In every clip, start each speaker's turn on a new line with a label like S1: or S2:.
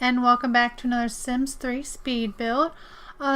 S1: and welcome back to another Sims 3 speed build.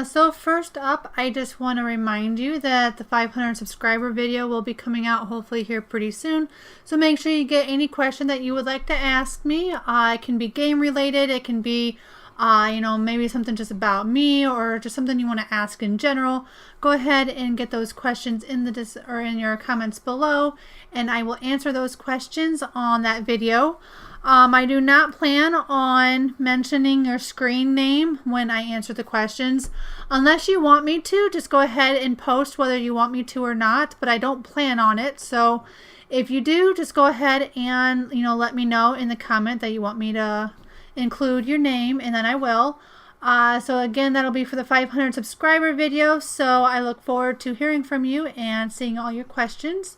S1: So first up, I just want to remind you that the 500 subscriber video will be coming out hopefully here pretty soon. So make sure you get any question that you would like to ask me. It can be game related, it can be maybe something just about me or just something you want to ask in general. Go ahead and get those questions in in your comments below, and I will answer those questions on that video. I do not plan on mentioning your screen name when I answer the questions. Unless you want me to, just go ahead and post whether you want me to or not, but I don't plan on it. So if you do, just go ahead and let me know in the comment that you want me to include your name, and then I will. So again, that'll be for the 500 subscriber video, so I look forward to hearing from you and seeing all your questions.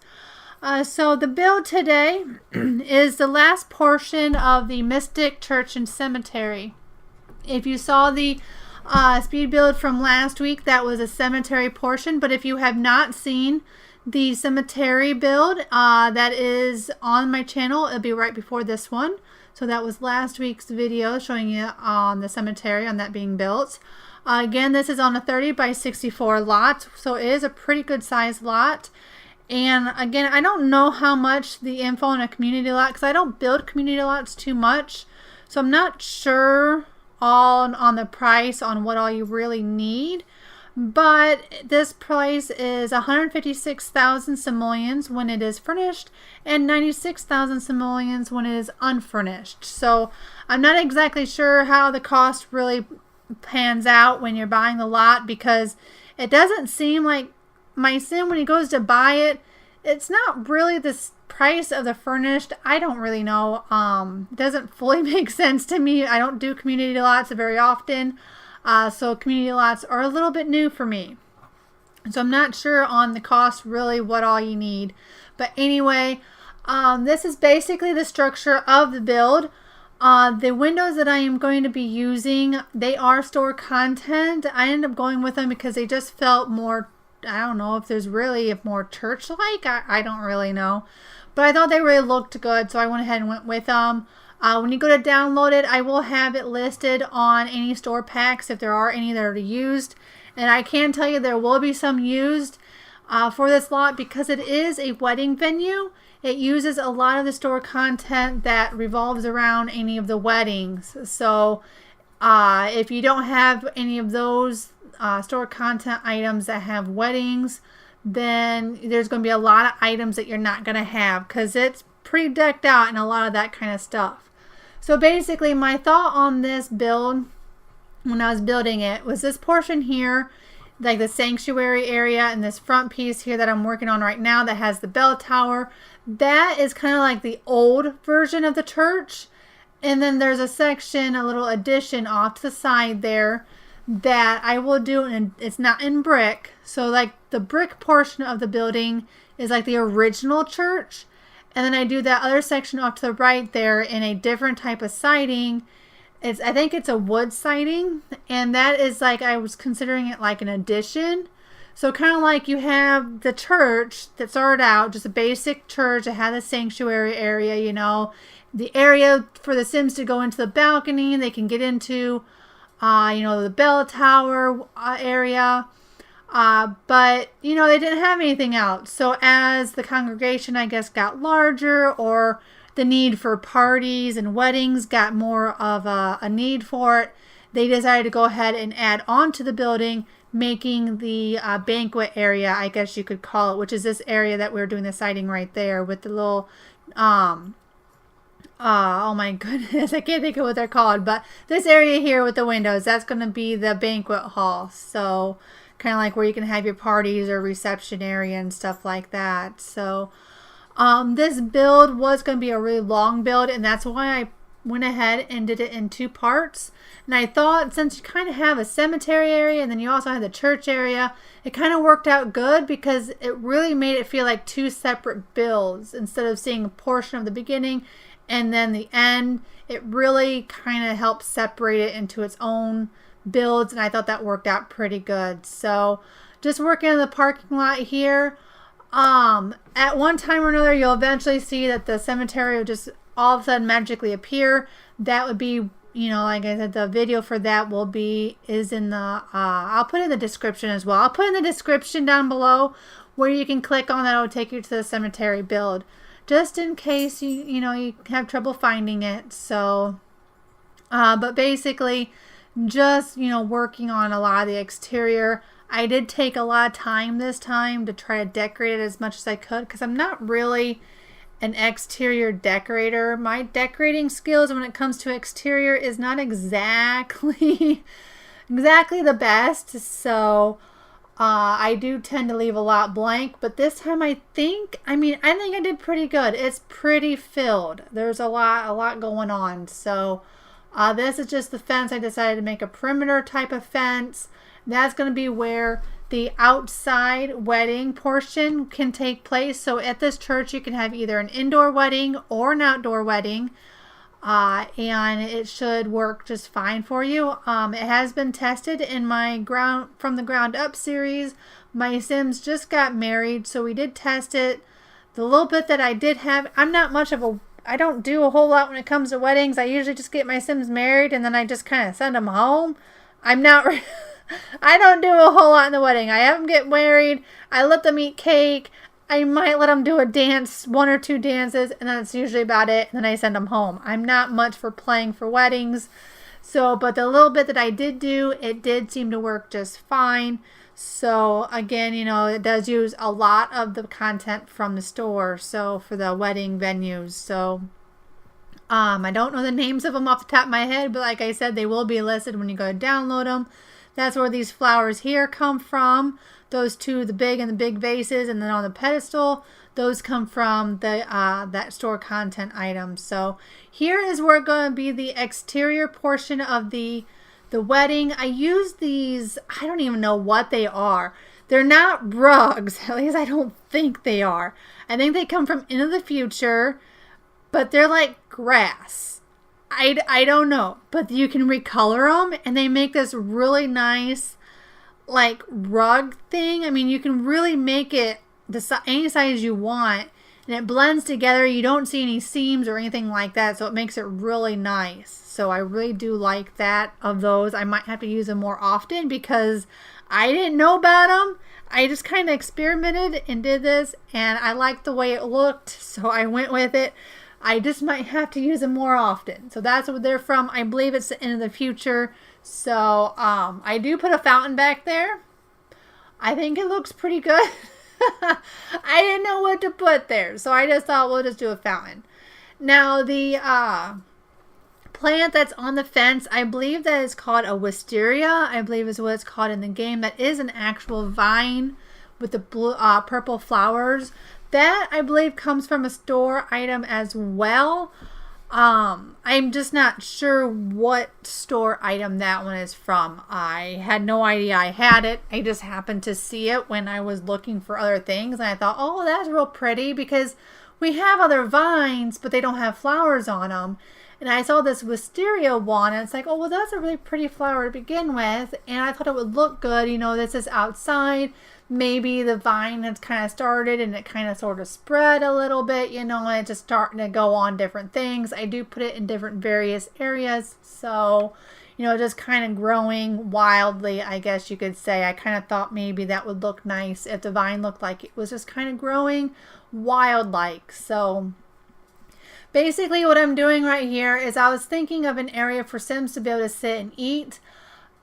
S1: So the build today is the last portion of the Mystic Church and Cemetery. If you saw the speed build from last week, that was a cemetery portion, but if you have not seen the cemetery build, that is on my channel. It'll be right before this one. So that was last week's video showing you on the cemetery, on that being built. Again, this is on a 30 by 64 lot, so it is a pretty good size lot. And again, I don't know how much the info on a community lot, because I don't build community lots too much, so I'm not sure on the price on what all you really need. But this price is 156,000 simoleons when it is furnished and 96,000 simoleons when it is unfurnished. So I'm not exactly sure how the cost really pans out when you're buying the lot, because it doesn't seem like my sim, when he goes to buy it, it's not really the price of the furnished. I don't really know. It doesn't fully make sense to me. I don't do community lots very often. So community lots are a little bit new for me. So I'm not sure on the cost really what all you need. But anyway, this is basically the structure of the build. The windows that I am going to be using, they are store content. I ended up going with them because they just felt more, I don't know if there's really more church-like. I don't really know. But I thought they really looked good, so I went ahead and went with them. When you go to download it, I will have it listed on any store packs if there are any that are used. And I can tell you there will be some used for this lot, because it is a wedding venue. It uses a lot of the store content that revolves around any of the weddings. So if you don't have any of those store content items that have weddings, then there's going to be a lot of items that you're not going to have, because it's pretty decked out and a lot of that kind of stuff. So basically, my thought on this build when I was building it was this portion here, like the sanctuary area, and this front piece here that I'm working on right now that has the bell tower. That is kind of like the old version of the church. And then there's a section, a little addition off to the side there that I will do, and it's not in brick. So like the brick portion of the building is like the original church. And then I do that other section off to the right there in a different type of siding. I think it's a wood siding, and that is like, I was considering it like an addition. So kind of like you have the church that started out, just a basic church that had a sanctuary area, the area for the Sims to go into the balcony. They can get into, the bell tower area. But they didn't have anything else. So as the congregation, I guess, got larger, or the need for parties and weddings got more of a need for it, they decided to go ahead and add on to the building, making the banquet area, I guess you could call it, which is this area that we're doing the siding right there with the little, oh my goodness, I can't think of what they're called, but this area here with the windows, that's going to be the banquet hall. So kind of like where you can have your parties or reception area and stuff like that. So this build was going to be a really long build, and that's why I went ahead and did it in two parts. And I thought, since you kind of have a cemetery area and then you also have the church area, it kind of worked out good, because it really made it feel like two separate builds instead of seeing a portion of the beginning and then the end. It really kind of helped separate it into its own builds, and I thought that worked out pretty good. So just working on the parking lot here. At one time or another, you'll eventually see that the cemetery will just all of a sudden magically appear. That would be you know, like I said, the video for that is in the, I'll put it in the description as well. I'll put in the description down below where you can click on that. It'll take you to the cemetery build, just in case you have trouble finding it. So, but basically, just, working on a lot of the exterior. I did take a lot of time this time to try to decorate it as much as I could, because I'm not really an exterior decorator. My decorating skills when it comes to exterior is not exactly the best. So I do tend to leave a lot blank, but this time I think I did pretty good. It's pretty filled. There's a lot going on. So this is just the fence. I decided to make a perimeter type of fence. That's going to be where the outside wedding portion can take place. So at this church, you can have either an indoor wedding or an outdoor wedding. And it should work just fine for you. It has been tested in my from the ground up series. My Sims just got married, so we did test it. The little bit that I did have, I don't do a whole lot when it comes to weddings. I usually just get my Sims married and then I just kind of send them home. I don't do a whole lot in the wedding. I have them get married. I let them eat cake. I might let them do a dance, 1 or 2 dances, and that's usually about it. And then I send them home. I'm not much for playing for weddings. So, but the little bit that I did do, it did seem to work just fine. So again, it does use a lot of the content from the store. So for the wedding venues. So I don't know the names of them off the top of my head, but like I said, they will be listed when you go to download them. That's where these flowers here come from. Those two, the big vases, and then on the pedestal, those come from the that store content item. So here is where it's going to be the exterior portion of the wedding. I use these, I don't even know what they are. They're not rugs, at least I don't think they are. I think they come from Into the Future, but they're like grass. I don't know, but you can recolor them and they make this really nice like rug thing. I mean, you can really make it any size you want and it blends together. You don't see any seams or anything like that, so it makes it really nice. So I really do like that of those. I might have to use them more often because I didn't know about them. I just kind of experimented and did this and I liked the way it looked, so I went with it. I just might have to use them more often. So that's what they're from. I believe it's the End of the Future. So I do put a fountain back there. I think it looks pretty good. I didn't know what to put there, so I just thought we'll just do a fountain. Now the plant that's on the fence, I believe that is called a wisteria. I believe is what it's called in the game. That is an actual vine with the blue, purple flowers. That, I believe, comes from a store item as well. I'm just not sure what store item that one is from. I had no idea I had it. I just happened to see it when I was looking for other things. And I thought, oh, that's real pretty because we have other vines, but they don't have flowers on them. And I saw this wisteria one, and it's like, oh, well, that's a really pretty flower to begin with. And I thought it would look good. This is outside. Maybe the vine has kind of started and it kind of sort of spread a little bit, and it's just starting to go on different things. I do put it in different various areas. So, just kind of growing wildly, I guess you could say. I kind of thought maybe that would look nice if the vine looked like it was just kind of growing wild-like. So basically what I'm doing right here is I was thinking of an area for Sims to be able to sit and eat.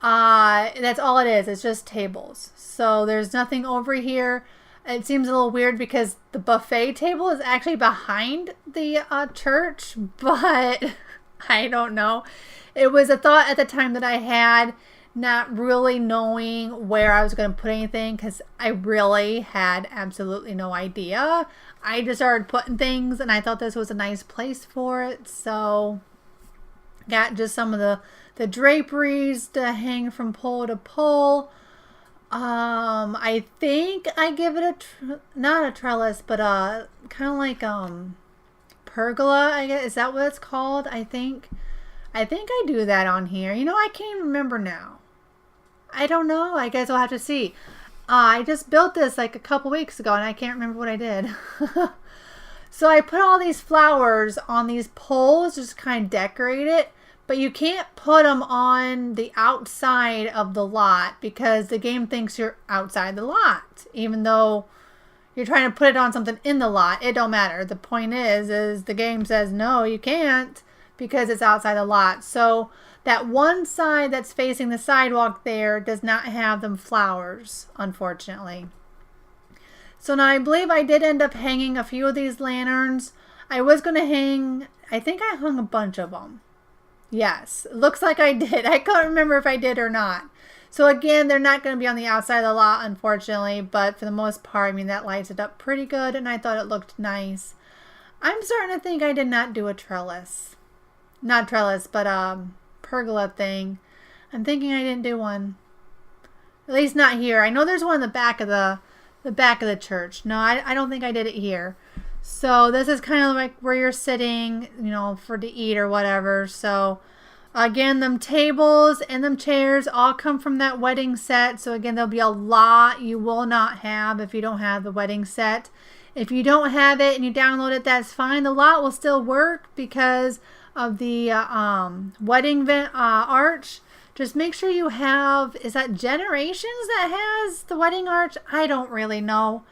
S1: That's all it is. It's just tables. So there's nothing over here. It seems a little weird because the buffet table is actually behind the church, but I don't know. It was a thought at the time that I had, not really knowing where I was going to put anything because I really had absolutely no idea. I just started putting things and I thought this was a nice place for it. So got just some of the draperies to hang from pole to pole. I think I give it not a trellis, but kind of like pergola, I guess. Is that what it's called? I think I do that on here. I can't even remember now. I don't know. I guess I'll have to see. I just built this like a couple weeks ago and I can't remember what I did. So I put all these flowers on these poles, just kind of decorate it. But you can't put them on the outside of the lot because the game thinks you're outside the lot. Even though you're trying to put it on something in the lot, it don't matter. The point is the game says, no, you can't because it's outside the lot. So that one side that's facing the sidewalk there does not have them flowers, unfortunately. So now I believe I did end up hanging a few of these lanterns. I was going to hang, I think I hung a bunch of them. Yes, it looks like I did. I can't remember if I did or not. So again, they're not going to be on the outside of the lot, unfortunately. But for the most part, I mean, that lights it up pretty good. And I thought it looked nice. I'm starting to think I did not do a trellis. Not trellis, but pergola thing. I'm thinking I didn't do one. At least not here. I know there's one in the back of the church. No, I don't think I did it here. So this is kind of like where you're sitting, you know, for to eat or whatever. So again, them tables and them chairs all come from that wedding set. So again, there'll be a lot you will not have if you don't have the wedding set. If you don't have it and you download it, that's fine. The lot will still work because of the wedding arch. Just make sure you have, is that Generations that has the wedding arch? I don't really know.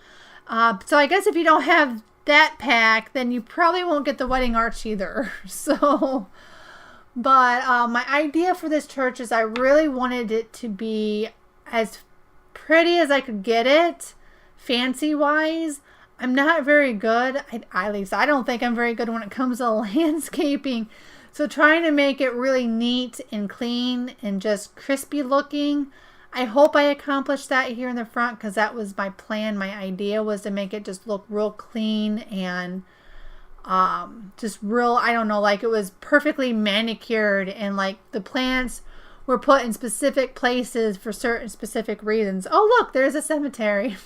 S1: So I guess if you don't have that pack, then you probably won't get the wedding arch either. So, but my idea for this church is I really wanted it to be as pretty as I could get it, fancy wise. I'm not very good, at least I don't think I'm very good when it comes to landscaping. So trying to make it really neat and clean and just crispy looking. I hope I accomplished that here in the front because that was my plan. My idea was to make it just look real clean and just real, I don't know, like it was perfectly manicured and like the plants were put in specific places for certain specific reasons. Oh, look, there's a cemetery.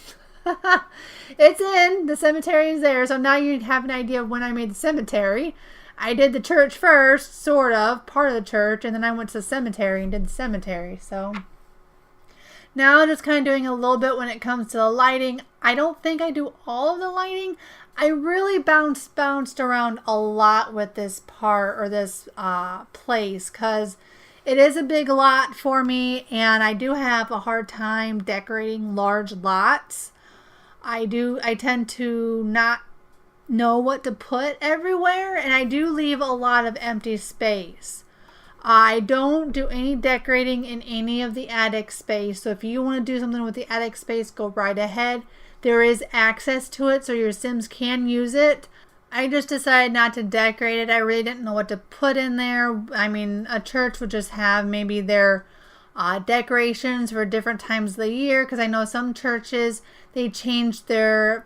S1: It's in. The cemetery is there. So now you have an idea of when I made the cemetery. I did the church first, sort of, part of the church, and then I went to the cemetery and did the cemetery. So now I'm just kind of doing a little bit when it comes to the lighting. I don't think I do all of the lighting. I really bounced around a lot with this part or this place because it is a big lot for me and I do have a hard time decorating large lots. I tend to not know what to put everywhere and I do leave a lot of empty space. I don't do any decorating in any of the attic space. So if you want to do something with the attic space, go right ahead. There is access to it so your Sims can use it. I just decided not to decorate it. I really didn't know what to put in there. I mean, a church would just have maybe their decorations for different times of the year because I know some churches, they change their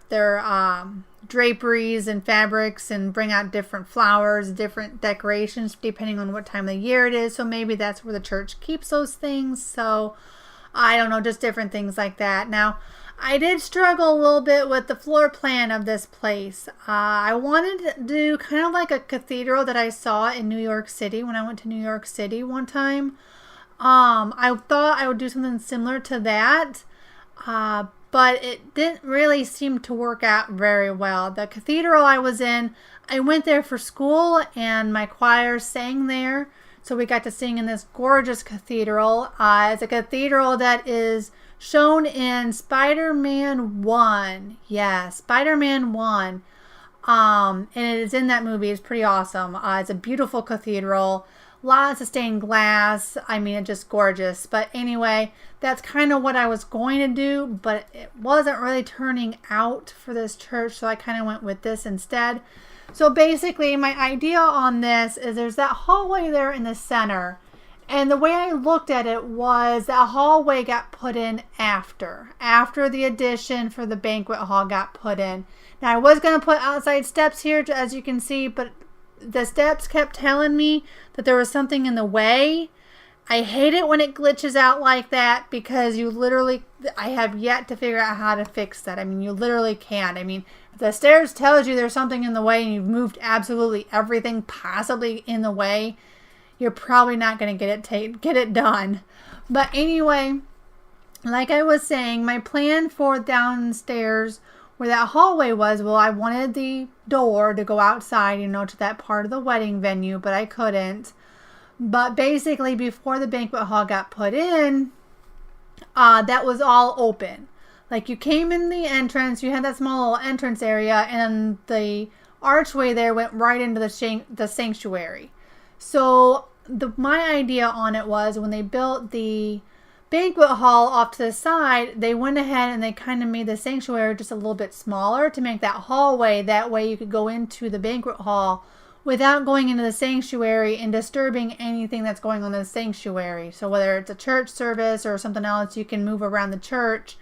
S1: draperies and fabrics and bring out different flowers, different decorations depending on what time of the year it is. So maybe that's where the church keeps those things. So I don't know, just different things like that. Now, I did struggle a little bit with the floor plan of this place. I wanted to do kind of like a cathedral that I saw in New York City when I went to New York City one time. I thought I would do something similar to that. But it didn't really seem to work out very well. The cathedral I was in, I went there for school and my choir sang there. So we got to sing in this gorgeous cathedral. It's a cathedral that is shown in Spider-Man 1. Yeah, Spider-Man 1. And it is in that movie. It's pretty awesome. It's a beautiful cathedral. Lots of stained glass. I mean, it's just gorgeous. But anyway, that's kind of what I was going to do, but it wasn't really turning out for this church, so I kind of went with this instead. So basically, my idea on this is there's that hallway there in the center, and the way I looked at it was that hallway got put in after the addition for the banquet hall got put in. Now, I was going to put outside steps here, as you can see, but the steps kept telling me that there was something in the way. I hate it when it glitches out like that because you literally, I have yet to figure out how to fix that. I mean, you literally can't. I mean, if the stairs tells you there's something in the way and you've moved absolutely everything possibly in the way, you're probably not going to get it done. But anyway, like I was saying, my plan for downstairs where that hallway was, well, I wanted the door to go outside, you know, to that part of the wedding venue, but I couldn't. But basically, before the banquet hall got put in, that was all open. Like, you came in the entrance, you had that small little entrance area, and the archway there went right into the sanctuary. So my idea on it was, when they built the banquet hall off to the side, they went ahead and they kind of made the sanctuary just a little bit smaller to make that hallway. That way you could go into the banquet hall without going into the sanctuary and disturbing anything that's going on in the sanctuary. So whether it's a church service or something else, you can move around the church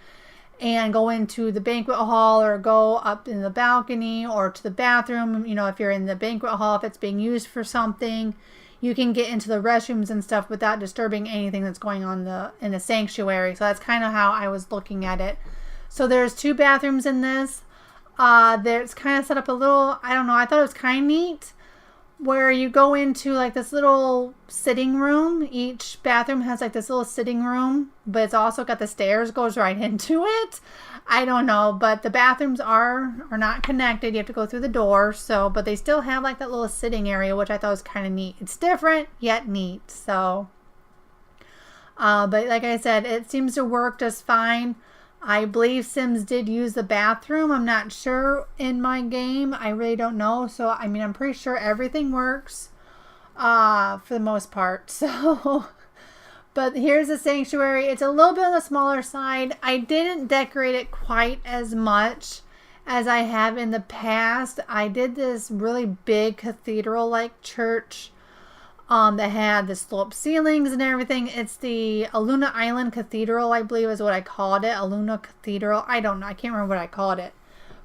S1: and go into the banquet hall, or go up in the balcony or to the bathroom. You know, if you're in the banquet hall, if it's being used for something, you can get into the restrooms and stuff without disturbing anything that's going on in the sanctuary. So that's kind of how I was looking at it. So there's 2 bathrooms in this. There's kind of set up a little, I don't know, I thought it was kind of neat, where you go into like this little sitting room. Each bathroom has like this little sitting room, but it's also got the stairs goes right into it. I don't know, but the bathrooms are not connected. You have to go through the door. So, but they still have like that little sitting area, which I thought was kind of neat. It's different yet neat. So, but like I said, it seems to work just fine. I believe Sims did use the bathroom. I'm not sure in my game. I really don't know. So, I mean, I'm pretty sure everything works for the most part. So, but here's the sanctuary. It's a little bit on the smaller side. I didn't decorate it quite as much as I have in the past. I did this really big cathedral-like church that had the sloped ceilings and everything. It's the Aluna Island Cathedral, I believe is what I called it. Aluna Cathedral. I don't know. I can't remember what I called it.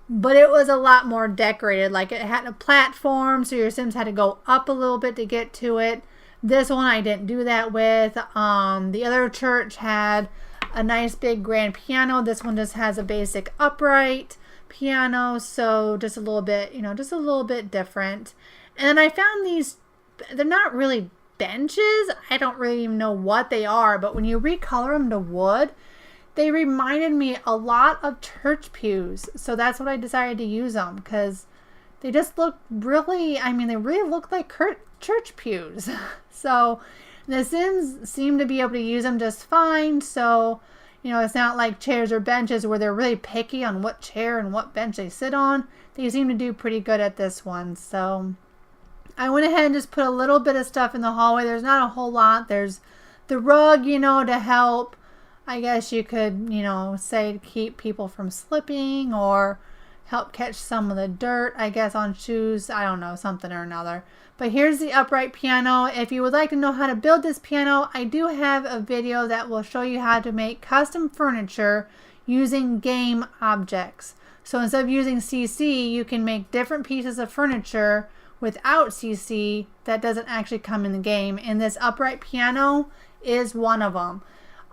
S1: But it was a lot more decorated. Like, it had a platform, so your Sims had to go up a little bit to get to it. This one I didn't do that with. The other church had a nice big grand piano. This one just has a basic upright piano. So just a little bit, you know, just a little bit different. And I found these, they're not really benches. I don't really even know what they are, but when you recolor them to wood, they reminded me a lot of church pews. So that's what I decided to use them, because they just look really, I mean, they really look like church pews. So the Sims seem to be able to use them just fine. So, you know, it's not like chairs or benches where they're really picky on what chair and what bench they sit on. They seem to do pretty good at this one. So I went ahead and just put a little bit of stuff in the hallway. There's not a whole lot. There's the rug, you know, to help. I guess you could, you know, say to keep people from slipping or help catch some of the dirt, I guess, on shoes. I don't know, something or another. But here's the upright piano. If you would like to know how to build this piano, I do have a video that will show you how to make custom furniture using game objects. So instead of using CC, you can make different pieces of furniture without CC that doesn't actually come in the game. And this upright piano is one of them.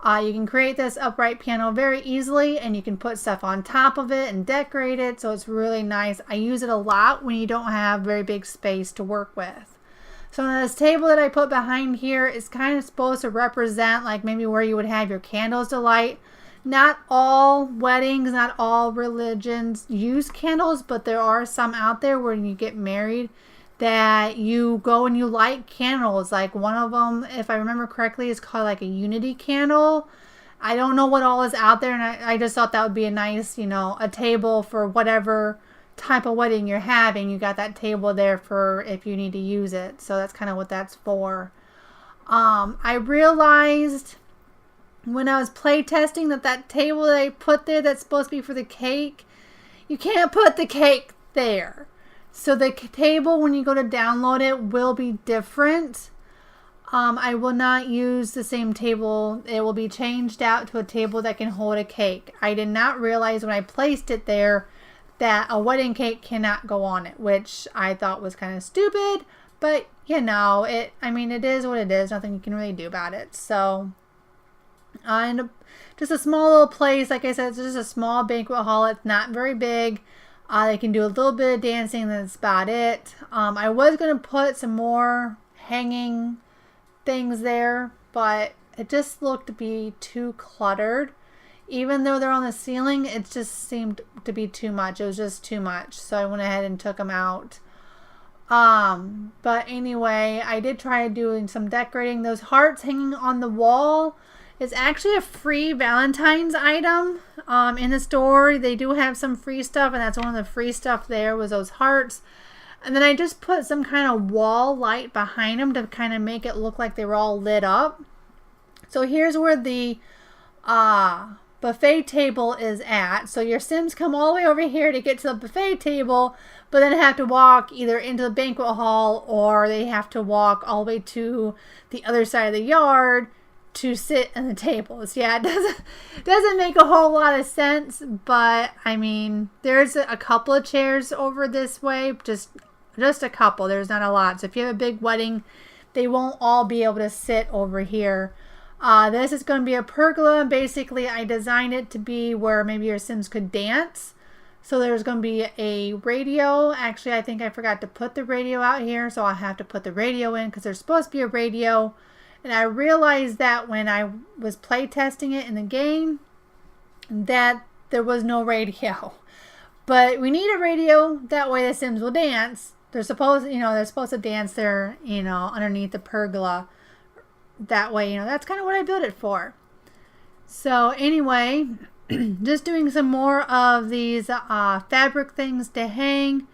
S1: You can create this upright piano very easily, and you can put stuff on top of it and decorate it, so it's really nice. I use it a lot when you don't have very big space to work with. So this table that I put behind here is kind of supposed to represent like maybe where you would have your candles to light. Not all weddings, not all religions use candles, but there are some out there where you get married that you go and you light candles. Like one of them, if I remember correctly, is called like a unity candle. I don't know what all is out there, and I just thought that would be a nice, you know, a table for whatever type of wedding you're having. You got that table there for if you need to use it. So that's kind of what that's for. I realized when I was play testing that table that I put there that's supposed to be for the cake, you can't put the cake there. So the table, when you go to download it, will be different. I will not use the same table. It will be changed out to a table that can hold a cake. I did not realize when I placed it there that a wedding cake cannot go on it, which I thought was kind of stupid. But, you know, I mean, it is what it is. Nothing you can really do about it. So, and just a small little place. Like I said, it's just a small banquet hall. It's not very big. They can do a little bit of dancing, that's about it. I was going to put some more hanging things there, but it just looked to be too cluttered. Even though they're on the ceiling, it just seemed to be too much. It was just too much. So I went ahead and took them out. But anyway, I did try doing some decorating. Those hearts hanging on the wall is actually a free Valentine's item. In the store, they do have some free stuff, and that's one of the free stuff there was those hearts. And then I just put some kind of wall light behind them to kind of make it look like they were all lit up. So here's where the buffet table is at. So your Sims come all the way over here to get to the buffet table, but then have to walk either into the banquet hall or they have to walk all the way to the other side of the yard to sit at the tables. Yeah, it doesn't make a whole lot of sense, but I mean, there's a couple of chairs over this way, just a couple. There's not a lot. So if you have a big wedding, they won't all be able to sit over here. This is going to be a pergola. Basically, I designed it to be where maybe your Sims could dance. So there's going to be a radio. Actually, I think I forgot to put the radio out here, so I'll have to put the radio in because there's supposed to be a radio. And I realized that when I was play testing it in the game that there was no radio. But we need a radio, that way the Sims will dance. They're supposed to dance there, underneath the pergola. That way, that's kind of what I built it for. So anyway, just doing some more of these fabric things to hang,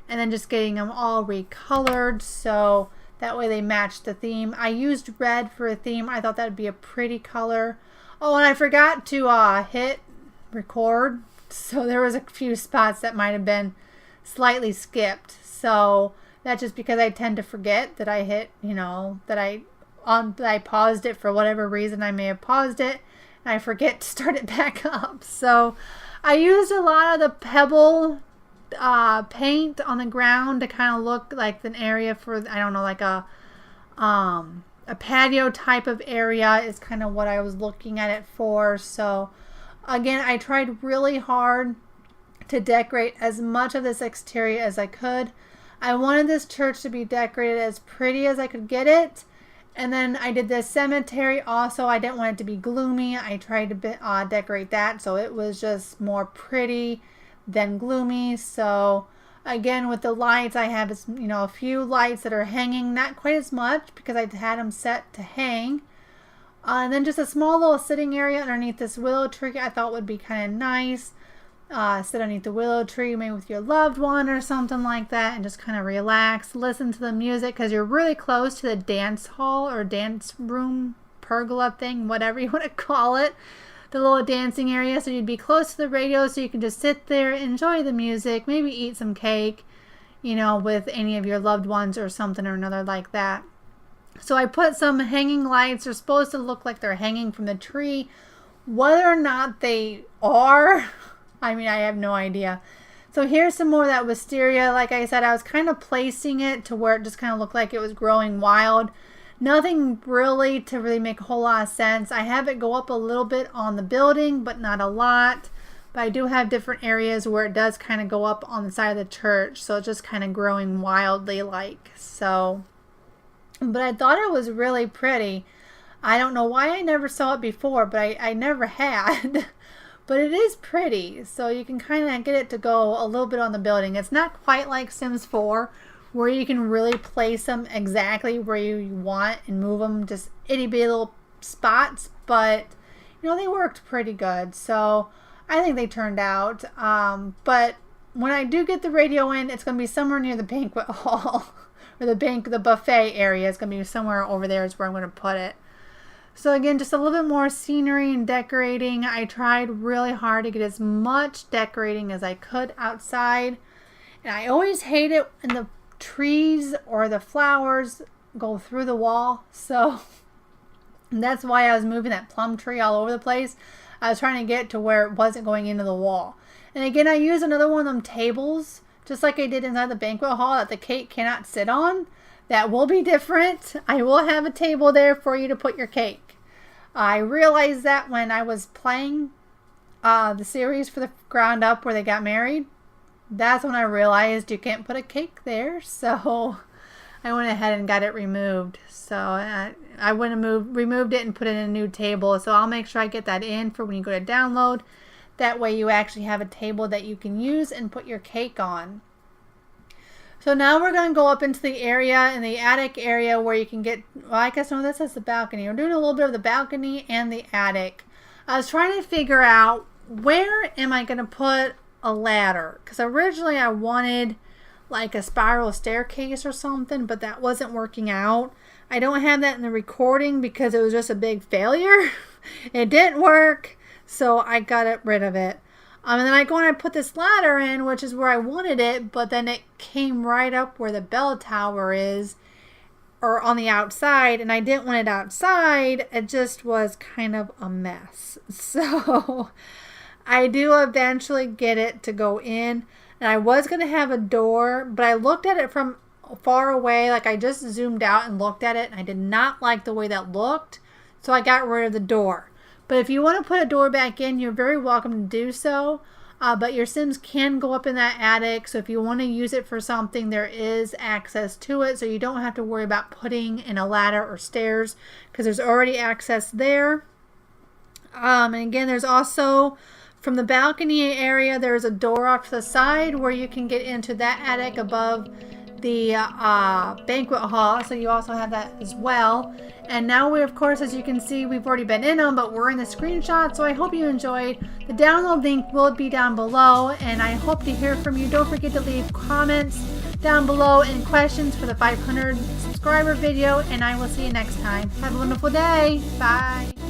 S1: and then just getting them all recolored so that way they match the theme. I used red for a theme. I thought that would be a pretty color. Oh, and I forgot to hit record. So there was a few spots that might have been slightly skipped. So that's just because I tend to forget that I hit, that I paused it for whatever reason. I may have paused it and I forget to start it back up. So I used a lot of the pebble paint on the ground to kind of look like an area for, I don't know, like a patio type of area is kind of what I was looking at it for. So again, I tried really hard to decorate as much of this exterior as I could. I wanted this church to be decorated as pretty as I could get it. And then I did this cemetery also. I didn't want it to be gloomy. I tried to decorate that so it was just more pretty than gloomy. So again, with the lights, I have a few lights that are hanging, not quite as much because I had them set to hang. And then just a small little sitting area underneath this willow tree I thought would be kind of nice. Sit underneath the willow tree, maybe with your loved one or something like that, and just kind of relax, listen to the music, because you're really close to the dance hall or dance room, pergola thing, whatever you want to call it, the little dancing area. So you'd be close to the radio, so you can just sit there, enjoy the music, maybe eat some cake, with any of your loved ones or something or another like that. So I put some hanging lights. They're supposed to look like they're hanging from the tree. Whether or not they are, I have no idea. So here's some more of that wisteria. Like I said, I was kind of placing it to where it just kind of looked like it was growing wild. Nothing really to really make a whole lot of sense. I have it go up a little bit on the building, but not a lot. But I do have different areas where it does kind of go up on the side of the church. So it's just kind of growing wildly like. So, but I thought it was really pretty. I don't know why I never saw it before, but I never had. But it is pretty, so you can kind of get it to go a little bit on the building. It's not quite like Sims 4, where you can really place them exactly where you want and move them just itty bitty little spots, but they worked pretty good. So I think they turned out. But when I do get the radio in, it's going to be somewhere near the banquet hall or the buffet area. It's going to be somewhere over there is where I'm going to put it. So again, just a little bit more scenery and decorating. I tried really hard to get as much decorating as I could outside. And I always hate it when the trees or the flowers go through the wall. So that's why I was moving that plum tree all over the place. I was trying to get to where it wasn't going into the wall. And again, I used another one of them tables, just like I did inside the banquet hall that the cake cannot sit on. That will be different. I will have a table there for you to put your cake. I realized that when I was playing the series for the ground up where they got married. That's when I realized you can't put a cake there. So I went ahead and got it removed. So I went and removed it and put it in a new table. So I'll make sure I get that in for when you go to download. That way you actually have a table that you can use and put your cake on. So now we're going to go up into the area, in the attic area, where you can get, well, I guess no, this is the balcony. We're doing a little bit of the balcony and the attic. I was trying to figure out, where am I going to put a ladder? Because originally I wanted like a spiral staircase or something, but that wasn't working out. I don't have that in the recording because it was just a big failure. It didn't work, so I got rid of it. And then I go and I put this ladder in, which is where I wanted it, but then it came right up where the bell tower is, or on the outside, and I didn't want it outside. It just was kind of a mess. So I do eventually get it to go in, and I was going to have a door, but I looked at it from far away. Like, I just zoomed out and looked at it, and I did not like the way that looked, so I got rid of the door. But if you want to put a door back in, you're very welcome to do so. But your Sims can go up in that attic, so if you want to use it for something, there is access to it, so you don't have to worry about putting in a ladder or stairs, because there's already access there. And again, there's also, from the balcony area, there's a door off to the side where you can get into that attic above the banquet hall, so you also have that as well. And now we, of course, as you can see, we've already been in them, but we're in the screenshot, so I hope you enjoyed. The download link will be down below, and I hope to hear from you. Don't forget to leave comments down below and questions for the 500 subscriber video, and I will see you next time. Have a wonderful day. Bye.